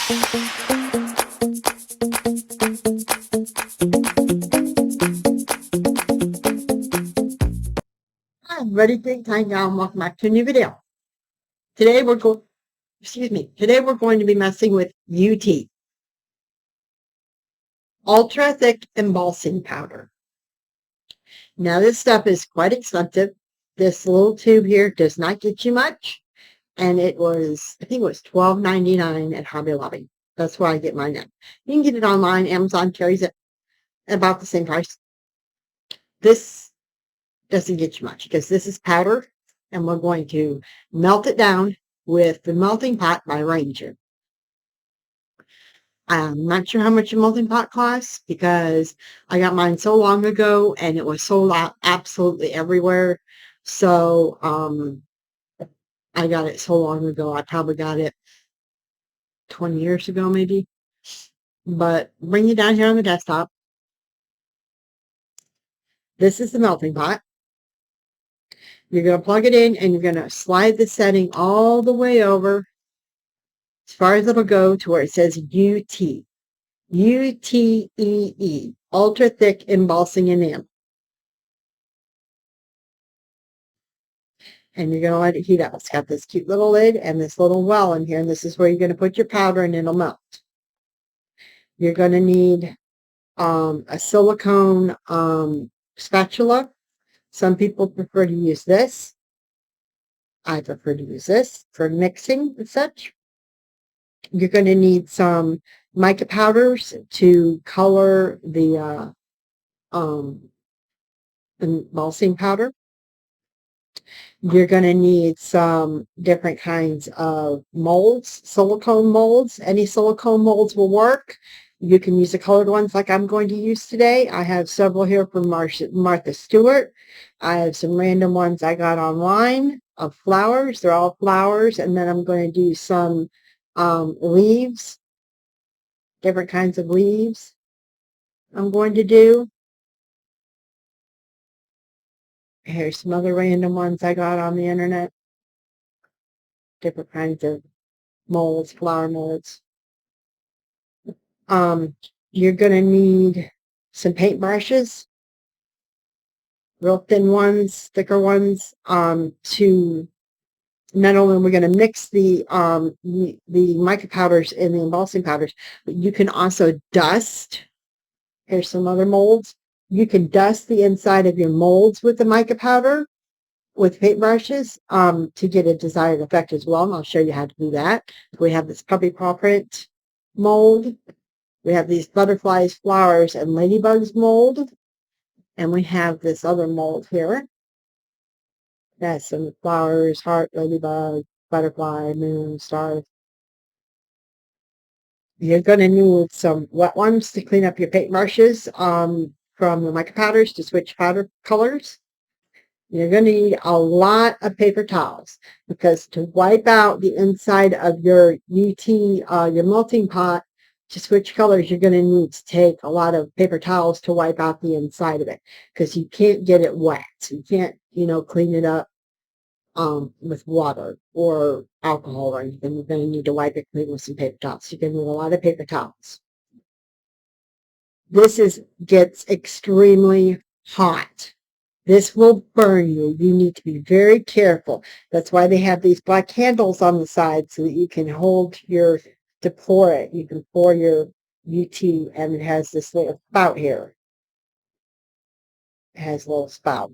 Hi, everybody. Big time now, and welcome back to a new video. Today we're going, Today we're going to be messing with UTEE, ultra thick embossing powder. Now this stuff is quite expensive. This little tube here does not get you much, and I think it was $12.99 at Hobby Lobby. That's where I get mine at. You can get it online. Amazon carries it about the same price. This doesn't get you much because this is powder, and we're going to melt it down with the melting pot by Ranger. I'm not sure how much a melting pot costs because I got mine so long ago and it was sold out absolutely everywhere. So I got it so long ago. I probably got it 20 years ago maybe. But bring it down here on the desktop. This is the melting pot. You're going to plug it in and you're going to slide the setting all the way over as far as it'll go to where it says UT. UTEE, ultra thick embossing enamel. And you're going to let it heat up. It's got this cute little lid and this little well in here, and this is where you're going to put your powder and it'll melt. You're going to need a silicone spatula. Some people prefer to use this. I prefer to use this for mixing and such. You're going to need some mica powders to color the embossing powder. You're going to need some different kinds of molds, silicone molds. Any silicone molds will work. You can use the colored ones like I'm going to use today. I have several here from Martha Stewart. I have some random ones I got online of flowers. They're all flowers. And then I'm going to do some leaves, different kinds of leaves I'm going to do. Here's some other random ones I got on the internet. Different kinds of molds, flower molds. You're going to need some paint brushes, real thin ones, thicker ones, to not only we're going to mix the mica powders and the embossing powders, but you can also dust. Here's some other molds. You can dust the inside of your molds with the mica powder with paint brushes to get a desired effect as well. And I'll show you how to do that. We have this puppy paw print mold. We have these butterflies, flowers, and ladybugs mold. And we have this other mold here. That's some flowers, heart, ladybug, butterfly, moon, stars. You're going to need some wet ones to clean up your paint brushes from the mica powders to switch powder colors. You're going to need a lot of paper towels because to wipe out the inside of your your melting pot, to switch colors, you're going to need to take a lot of paper towels to wipe out the inside of it because you can't get it wet. You can't, clean it up with water or alcohol or anything. You're going to need to wipe it clean with some paper towels. You're going to need a lot of paper towels. This gets extremely hot. This will burn you. You need to be very careful. That's why they have these black handles on the side so that you can to pour it. You can pour your UT, and it has this little spout here. It has a little spout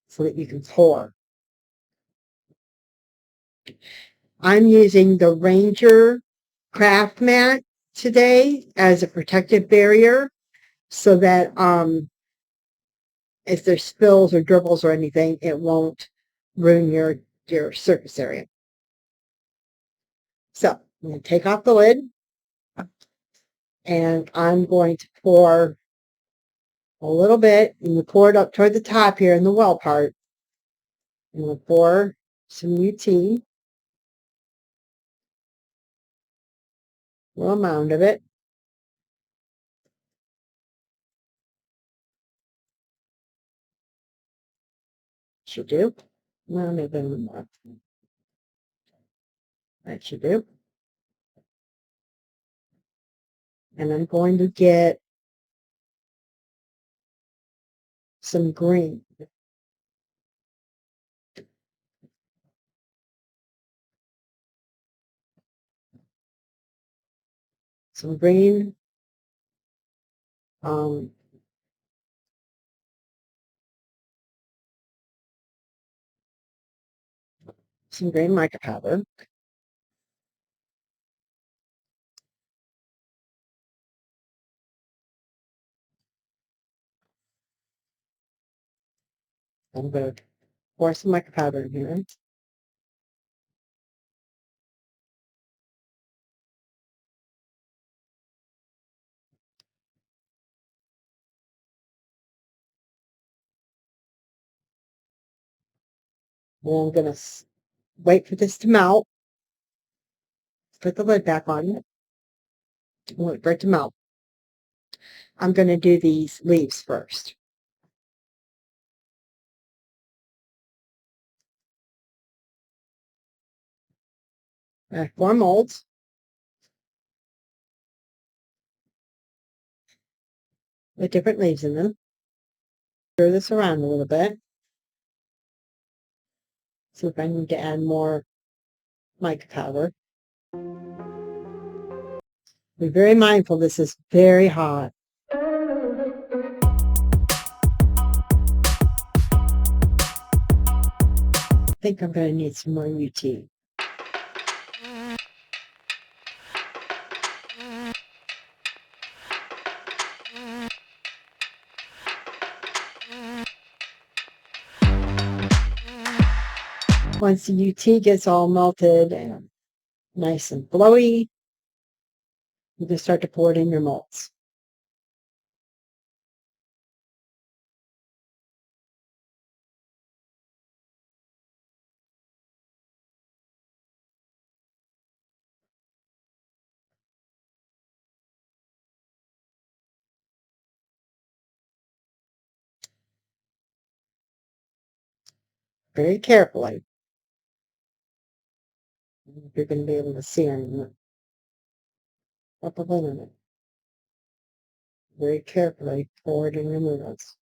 so that you can pour. I'm using the Ranger craft mat today as a protective barrier so that if there's spills or dribbles or anything, it won't ruin your surface area. So I'm going to take off the lid and I'm going to pour a little bit, and you pour it up toward the top here in the well part. I'm going to pour some UT, a little amount of it. Should do. Well, maybe a little more. That should do. And I'm going to get some green. Some green. Some green mica powder. I'm going to pour some mica powder in here. And I'm going to wait for this to melt. Put the lid back on. Wait for it to melt. I'm going to do these leaves first. I have 4 molds with different leaves in them. Stir this around a little bit. See if I need to add more mica powder. Be very mindful, this is very hot. I think I'm going to need some more UTEE. Once the UTEE gets all melted and nice and flowy, you can start to pour it in your molds. Very carefully. You're going to be able to see them up a little bit. Very carefully pour it in your molds.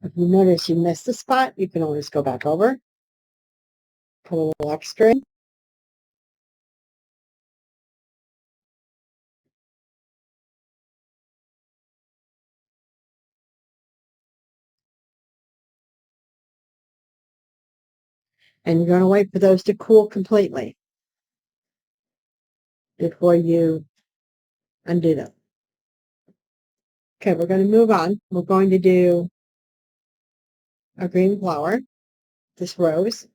If you notice you missed a spot, you can always go back over, put a little extra in. And you're going to wait for those to cool completely before you undo them. Okay, we're going to move on. We're going to do a green flower, this rose.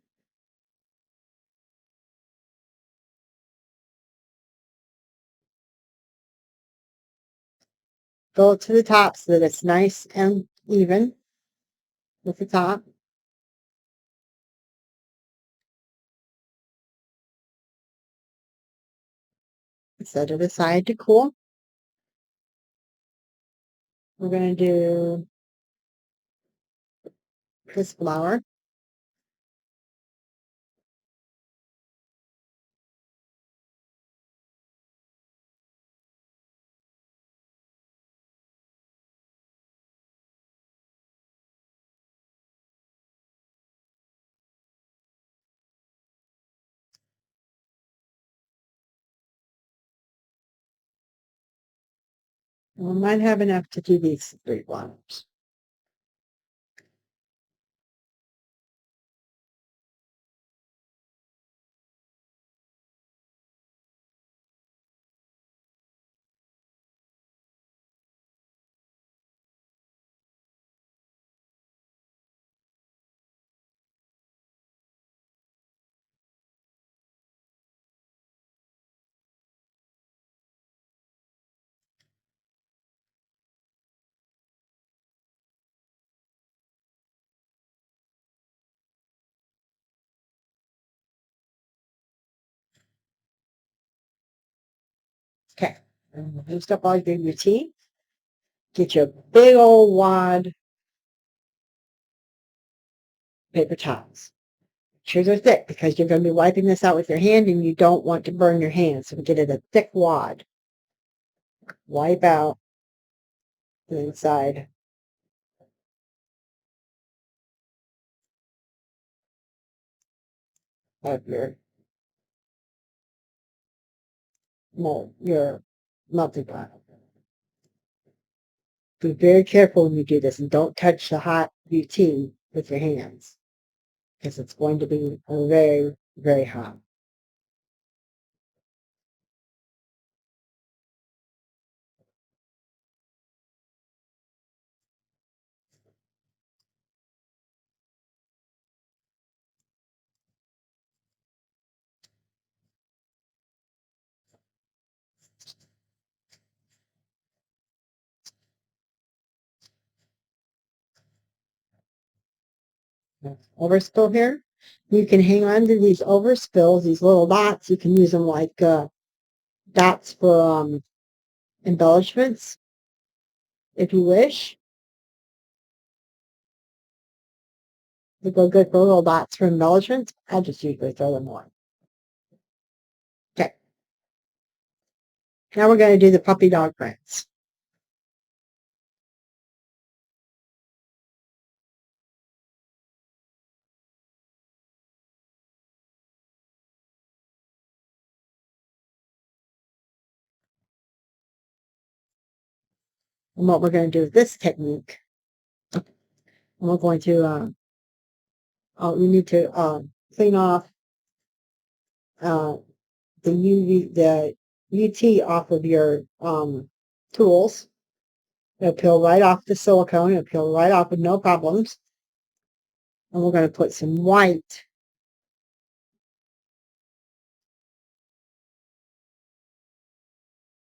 Go to the top so that it's nice and even with the top. Set it aside to cool. We're going to do this flower. We might have enough to do these 3 flowers. Okay, boost up all your UTEE. Get you a big old wad paper towels. Sure they're thick because you're going to be wiping this out with your hand and you don't want to burn your hands. So get it a thick wad. Wipe out the inside of your mold, your melting pot. Be very careful when you do this and don't touch the hot UTEE with your hands because it's going to be very, very hot. Overspill here. You can hang on to these overspills, these little dots. You can use them like dots for embellishments if you wish. They go good for little dots for embellishments. I just usually throw them on. Okay. Now we're going to do the puppy dog prints. And what we're going to do with this technique, and we're going to, we need to clean off the UT off of your tools. It'll peel right off the silicone. It'll peel right off with no problems. And we're going to put some white.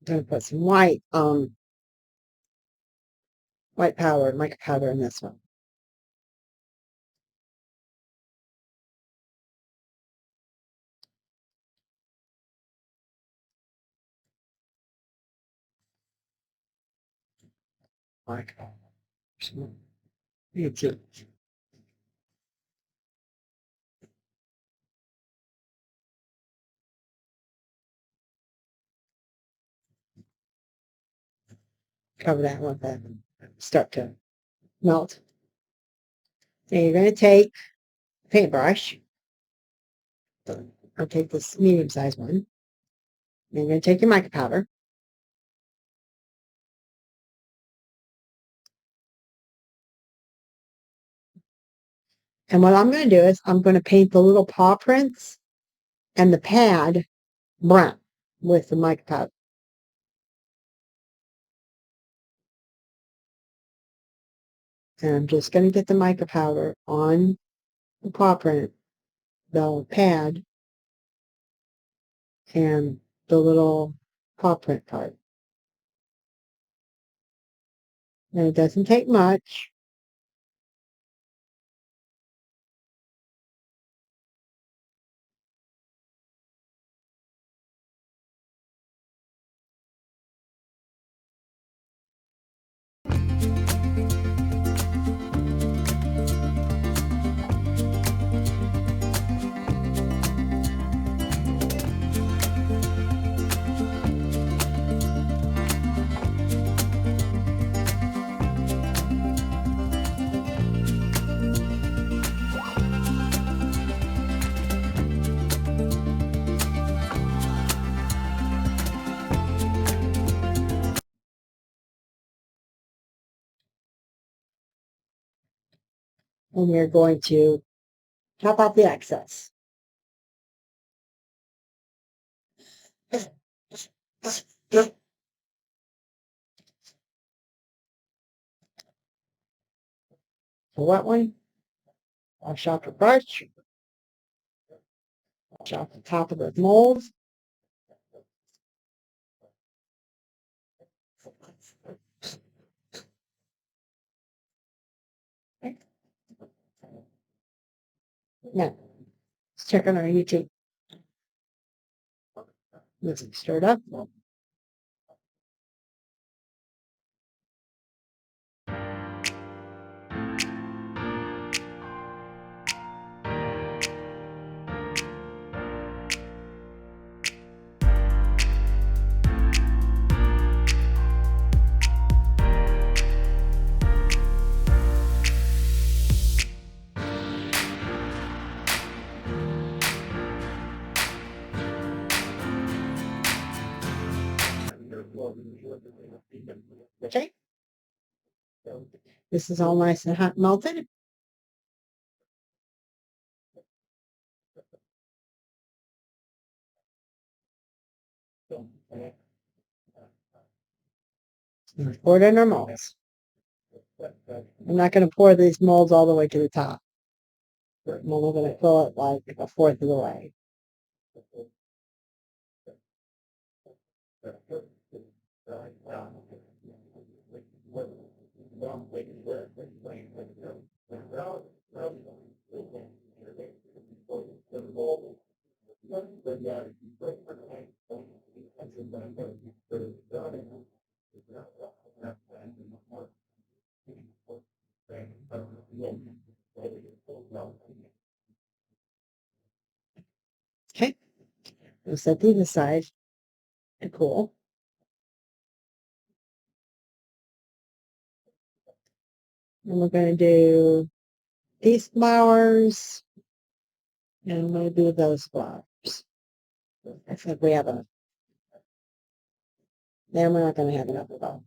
I'm going to put some white powder, mica powder in this one. Mica powder. Cover that one, then start to melt. And you're going to take a paintbrush. I'll take this medium-sized one. And you're going to take your mica powder. And what I'm going to do is I'm going to paint the little paw prints and the pad brown with the mica powder. And I'm just going to get the mica powder on the paw print, the pad, and the little paw print part. And it doesn't take much. And we're going to top out the excess. The wet one, wash out the brush, wash out the top of the mold. Now, let's check on our UTEE. Let's stir it up. Okay. This is all nice and hot melted. Pour it in our molds. I'm not going to pour these molds all the way to the top. I'm only going to fill it like a fourth of the way. Okay, we'll set these aside and cool. And we're going to do these flowers, and we'll do those flowers. I think we have enough. Then we're not going to have enough of all.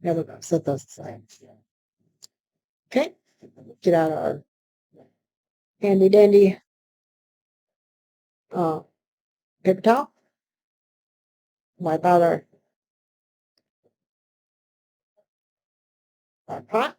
There we go. Set those aside. Okay, get out our handy dandy paper towel. Wipe out our pot.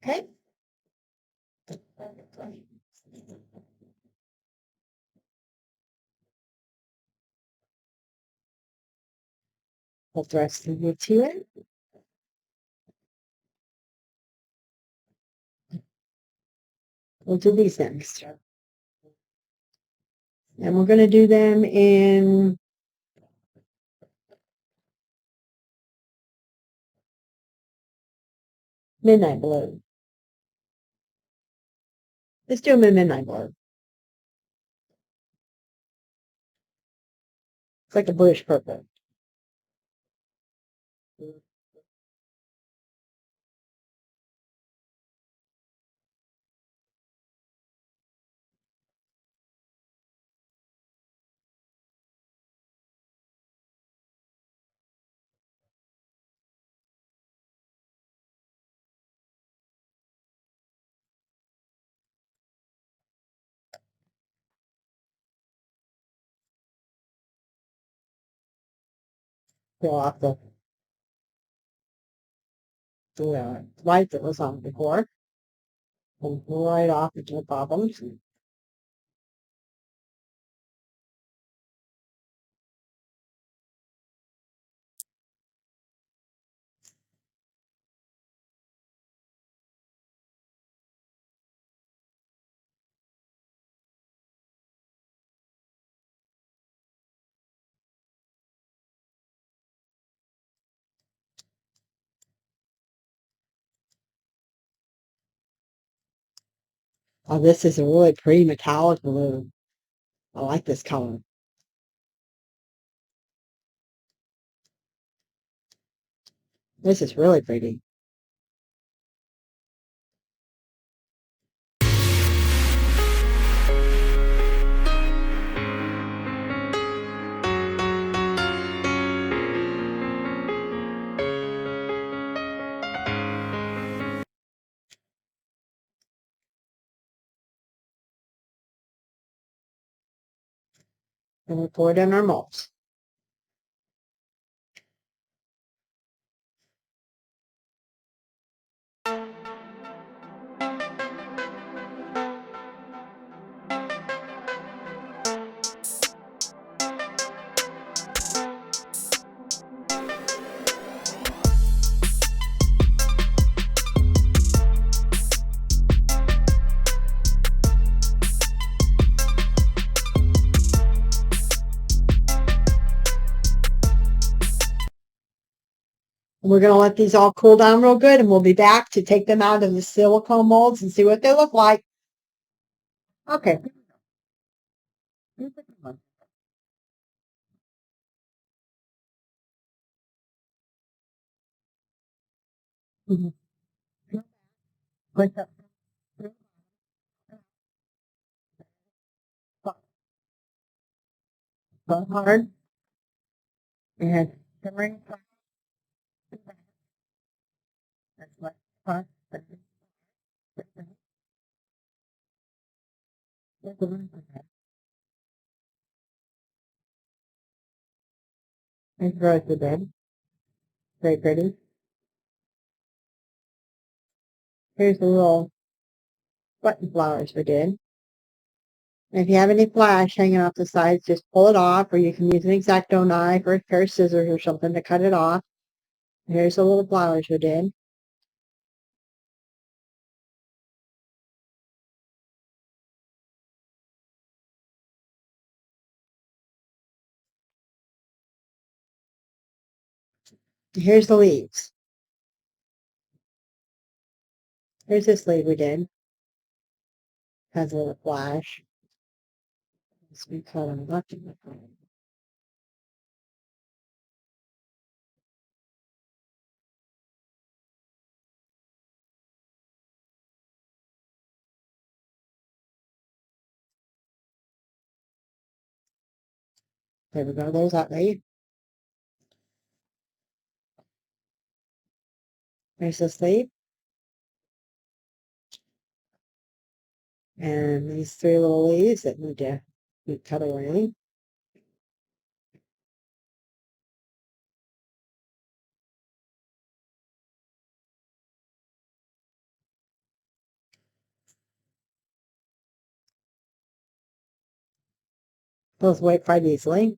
Okay. Put the rest of the tea in. We'll do these next. And we're going to do them in midnight blue. Let's do them in midnight blue. It's like a bluish purple. Peel off the light that was on before. And right off into the bottoms. Oh, this is a really pretty metallic blue. I like this color. This is really pretty. And we pour it in our molds. We're going to let these all cool down real good, and we'll be back to take them out of the silicone molds and see what they look like. Okay. Mhm. Like that. So hard. And simmering. That's what fun. And rose the bed. Very pretty. Here's the little button flowers we did. And if you have any flash hanging off the sides, just pull it off, or you can use an X-Acto knife or a pair of scissors or something to cut it off. Here's the little flowers we did. Here's the leaves. Here's this leaf we did. Has a little flash. Let's be cut on left. There we go. There's that leaf. There's this leaf. And these three little leaves that need to be cut away. Those wipe quite easily.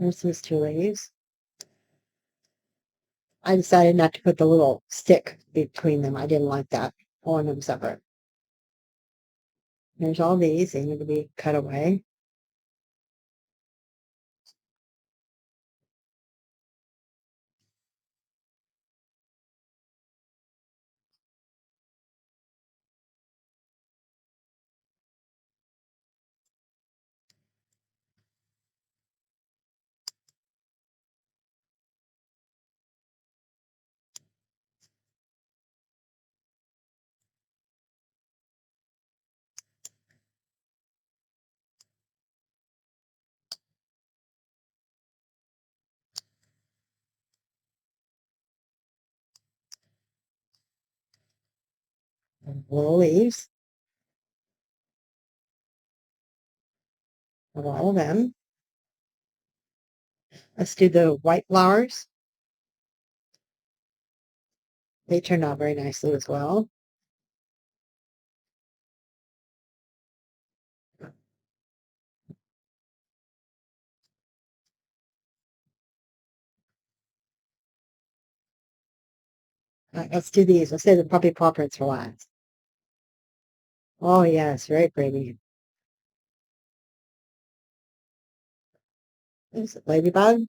There's these two leaves. I decided not to put the little stick between them. I didn't like that. I want them separate. There's all these. They need to be cut away. Little leaves of all of them. Let's do the white flowers. They turned out very nicely as well. All right, let's do these. Let's say the puppy paw prints for last. Oh, yes, very pretty. There's a ladybug.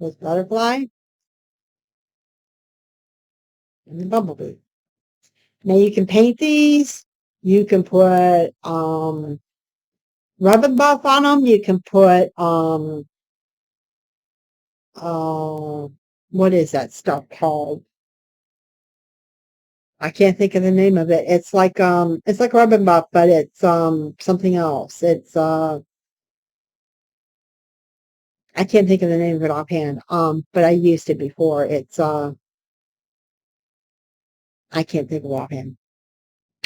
There's butterfly. And the bumblebee. Now you can paint these. You can put rub and buff on them. You can put what is that stuff called? I can't think of the name of it. It's like rub and buff, but it's something else. It's I can't think of the name of it offhand. But I used it before. It's I can't think of it offhand.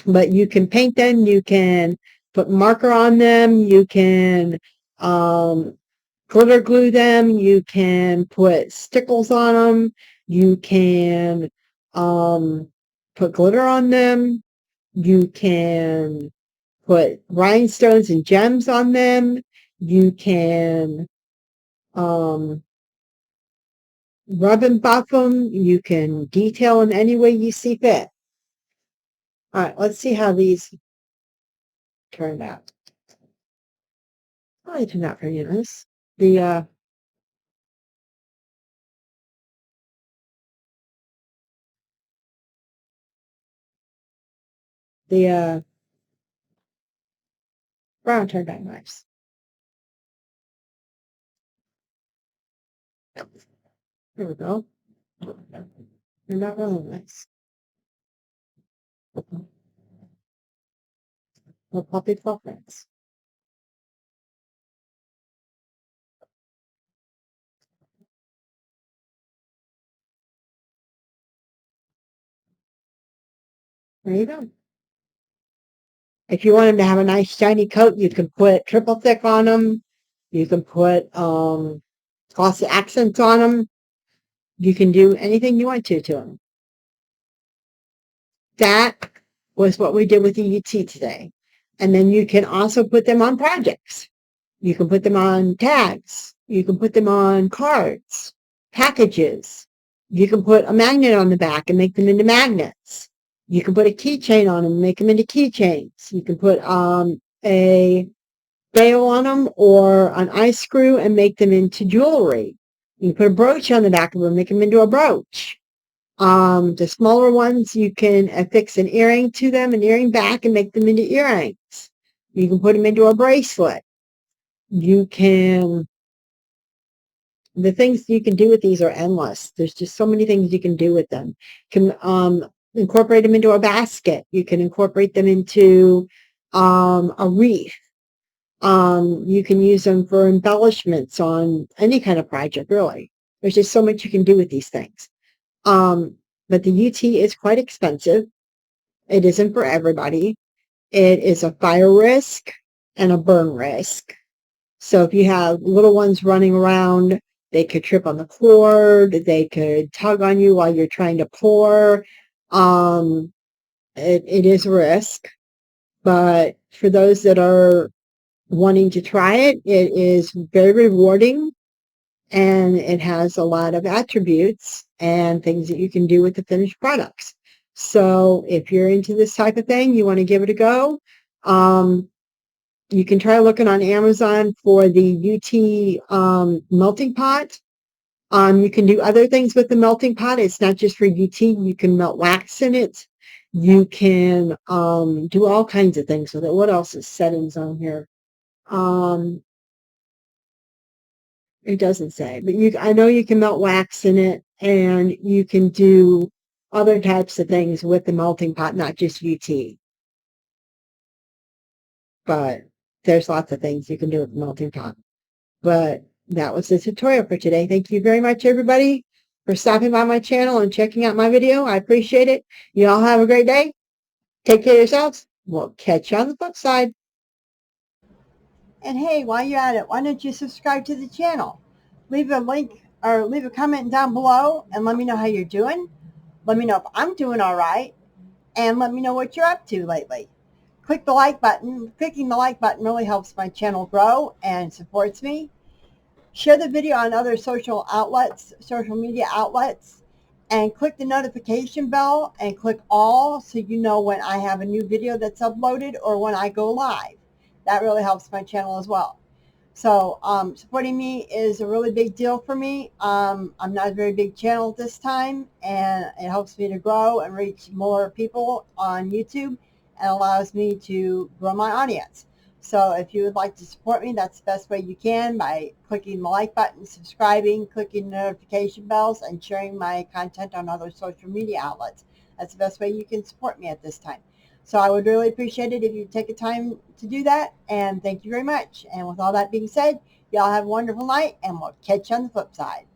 But you can paint them. You can put marker on them. You can glitter glue them. You can put stickles on them. You can put glitter on them. You can put rhinestones and gems on them. You can rub and buff them. You can detail them any way you see fit. All right, let's see how these turned out. Oh, they turned out pretty nice. The brown turned out nice. There we go. Turned out really nice. The puppy preference. There you go. If you want them to have a nice shiny coat, you can put triple thick on them. You can put glossy accents on them. You can do anything you want to them. That was what we did with the UTEE today. And then you can also put them on projects. You can put them on tags. You can put them on cards, packages. You can put a magnet on the back and make them into magnets. You can put a keychain on them and make them into keychains. You can put a bail on them or an ice screw and make them into jewelry. You can put a brooch on the back of them, make them into a brooch. The smaller ones, you can affix an earring to them, an earring back, and make them into earrings. You can put them into a bracelet. You can, the things you can do with these are endless. There's just so many things you can do with them. You can incorporate them into a basket. You can incorporate them into a wreath. You can use them for embellishments on any kind of project, really. There's just so much you can do with these things. But the UTEE is quite expensive. It isn't for everybody. It is a fire risk and a burn risk. So if you have little ones running around, they could trip on the cord. They could tug on you while you're trying to pour. It is a risk. But for those that are wanting to try it, it is very rewarding. And it has a lot of attributes and things that you can do with the finished products. So if you're into this type of thing, you want to give it a go, you can try looking on Amazon for the UTEE melting pot. You can do other things with the melting pot. It's not just for UTEE. You can melt wax in it. You can do all kinds of things with it. What else is settings on here? It doesn't say, but I know you can melt wax in it, and you can do other types of things with the melting pot, not just UTEE. But there's lots of things you can do with the melting pot. But that was the tutorial for today. Thank you very much, everybody, for stopping by my channel and checking out my video. I appreciate it. You all have a great day. Take care of yourselves. We'll catch you on the flip side. And hey, while you're at it, why don't you subscribe to the channel? Leave a link or leave a comment down below and let me know how you're doing. Let me know if I'm doing all right, and let me know what you're up to lately. Click the like button. Clicking the like button really helps my channel grow and supports me. Share the video on other social media outlets, and click the notification bell and click all so you know when I have a new video that's uploaded or when I go live. That really helps my channel as well. So supporting me is a really big deal for me. I'm not a very big channel at this time, and it helps me to grow and reach more people on YouTube and allows me to grow my audience. So if you would like to support me, that's the best way you can, by clicking the like button, subscribing, clicking the notification bells, and sharing my content on other social media outlets. That's the best way you can support me at this time. So I would really appreciate it if you take a time to do that. And thank you very much. And with all that being said, y'all have a wonderful night, and we'll catch you on the flip side.